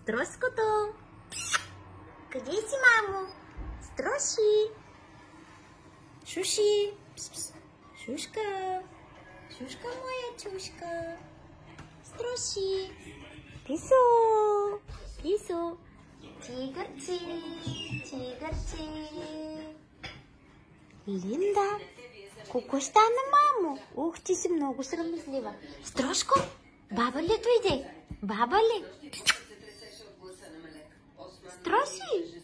Строското! Къде си, мамо? Строши! Шуши! Пс, пс. Шушка! Шушка моя чушка! Строши! Писо! Писо! Тигърче! Тигърче! Линда! Колко стана, мамо? Ух, ти си много срамежлива. Строшко! Баба ли дойде? Баба ли? Строши!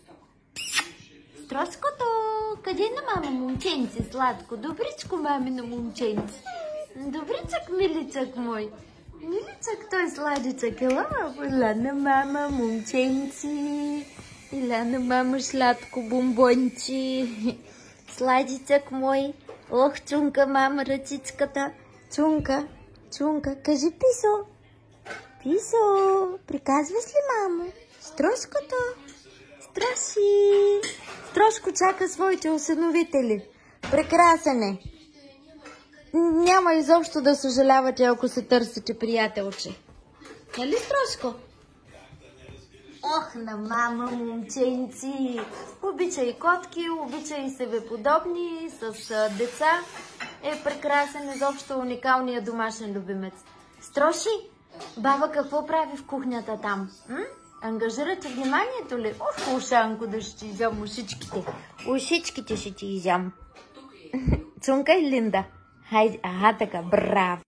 Строското! Къде на мама момченце сладко? Добричко, мамино момченце. Добричък, миличък мой. Миличък, той сладичък. Ела на мама момченци. Ела на мама сладко бомбончи. Сладичък мой. Ох, чунка, мама, ръчичката. Чунка, чунка, кажи писо. Писо, приказваш ли, мамо? Строшкото. Строши. Строшко чака своите усиновители. Прекрасен е. Няма изобщо да съжалявате, ако се търсите приятелче. Нали, Строшко? Ох, на мама, момченци! Обича и котки, обича и себеподобни, с деца. Е прекрасен, изобщо уникалният домашен любимец. Строши, баба какво прави в кухнята там? Ангажирате вниманието ли? Ох, ушанко, да ще ти изям ушичките. Ушичките ще ти изям. Цунка и Линда. Хайде, ага така, браво.